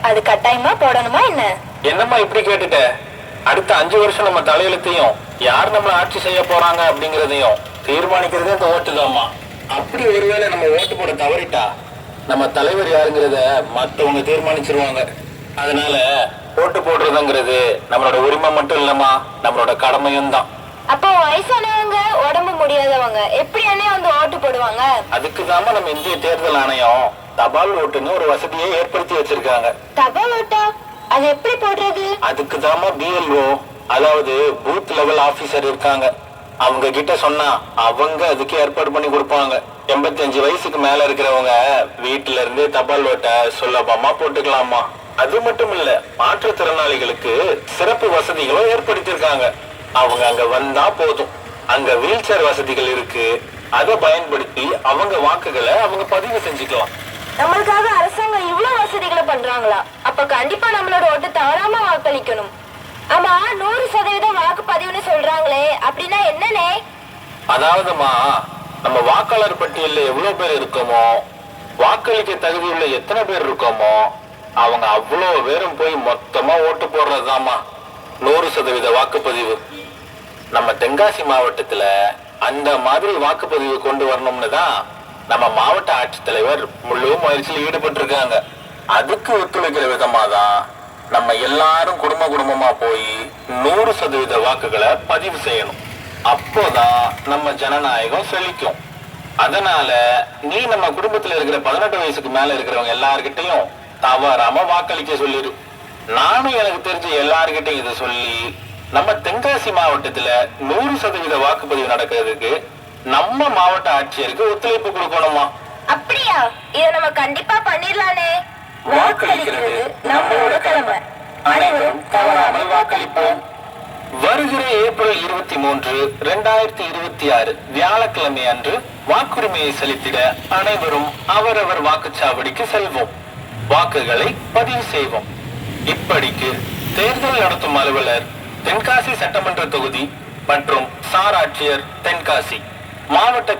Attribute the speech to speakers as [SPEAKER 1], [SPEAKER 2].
[SPEAKER 1] அது கட்டாயமா போடணுமா என்ன?
[SPEAKER 2] என்னம்மா இப்படி கேட்டுட்ட? அடுத்த 5 வருஷம் நம்ம தலையெழுத்தையும் யார் நம்மள ஆட்சி செய்ய போறாங்க அப்படிங்கறதையும் தீர்மானிக்கிறதே இந்த ஓட்டு தான்மா. அப்படி ஒருவேளை நம்ம ஓட்டு போட தவறிட்டா நம்ம தலைவர் யாருங்கிறத மத்தவங்க தீர்மானிச்சிருவாங்க. அதனால ஓட்டு போடுறதுங்கிறது நம்மளோட உரிமை மட்டும் இல்லம்மா, நம்மளோட கடமையும் தான்.
[SPEAKER 1] அப்போ வயசானவங்க, உடம்பு முடியாதவங்க எப்படி அண்ணே வந்து ஓட்டு போடுவாங்க?
[SPEAKER 2] அதுக்கு தாம நம்ம இந்திய தேர்தல் ஆணையம் தபால் ஓட்டுன்னு ஒரு வசதியை ஏற்படுத்தி வச்சிருக்காங்க.
[SPEAKER 1] தபால் ஓட்டா? அது எப்படி போடுறது?
[SPEAKER 2] அதுக்கு தாம BLO, அதாவது பூத் லெவல் ஆபீசர் இருக்காங்க. அவங்க கிட்ட சொன்னா அவங்க அதுக்கு ஏற்பாடு பண்ணி கொடுப்பாங்க. 85 வயசுக்கு மேல இருக்கிறவங்க வீட்டுல இருந்தே தபால் ஓட்ட சுலபமா போட்டுக்கலாமா. அது மட்டும் இல்ல, மாற்றுத்திறனாளிகளுக்கு சிறப்பு வசதிகளும் ஏற்படுத்தியிருக்காங்க. அவங்க அங்க வந்தா போதும், அங்க வீல் சேர் வசதிகள் இருக்கு. அதை பயன்படுத்தி அவங்க வாக்குகளை அவங்க பதிவு செஞ்சுக்கலாம்.
[SPEAKER 1] நம்மளுக்காக அரசாங்கம் இவ்வளவு வசதிகளை பண்றாங்களா? அப்ப கண்டிப்பா நம்மளோட ஓட்டு தவறாம வாக்களிக்கணும். ஆமா, 100% வாக்குப்பதிவுன்னு சொல்றாங்களே, அப்படின்னா என்னன்னே?
[SPEAKER 2] அதாவதுமா, நம்ம வாக்காளர் பட்டியல்ல எவ்வளவு பேர் இருக்கோமோ, வாக்களிக்க தகுதியுள்ள எத்தனை பேர் இருக்கோமோ, அவங்க அவ்வளவு பேரும் போய் மொத்தமா ஓட்டு போடுறதுதாமா 100% வாக்குப்பதிவு. நம்ம தென்காசி மாவட்டத்துல அந்த மாதிரி வாக்குப்பதிவு கொண்டு வரணும்னு தான் நம்ம மாவட்ட ஆட்சித்தலைவர் முழு முயற்சியில் ஈடுபட்டு இருக்காங்க. அதுக்கு ஒத்துழைக்கிற விதமா தான் நம்ம எல்லாரும் குடும்பமா போய் 100% வாக்குகளை பதிவு செய்யணும். அப்போதான் நம்ம ஜனநாயகம் செழிக்கும். அதனால நீ நம்ம குடும்பத்துல இருக்கிற 18 வயசுக்கு மேல இருக்கிறவங்க எல்லார்கிட்டையும் தவறாம வாக்களிக்க சொல்லிடு. நானும் எனக்கு தெரிஞ்ச எல்லார்கிட்டையும் இதை சொல்லி நம்ம தென்காசி மாவட்டத்துல 100% வாக்குப்பதிவு நடக்கிறதுக்கு நம்ம மாவட்ட ஆட்சியருக்கு ஒத்துழைப்பு கொடுக்கணுமா.
[SPEAKER 1] அப்படியா? இத நம்ம கண்டிப்பா பண்ணிடலானே.
[SPEAKER 2] வாக்களிக்கிறது நம்மளோட கடமை. அனைவரும் தவறாமல் வாக்களிப்போம். வருகிற ஏப்ரல் 23, 2026 வியாழக்கிழமை அன்று வாக்குரிமையை செலுத்திட அனைவரும் அவரவர் வாக்குச்சாவடிக்கு செல்வோம். வாக்குகளை பதிவு செய்வோம். இப்படிக்கு தேர்தல் நடத்தும் அலுவலர், தென்காசி சட்டமன்ற தொகுதி மற்றும் சார் ஆட்சியர் தென்காசி மாவட்ட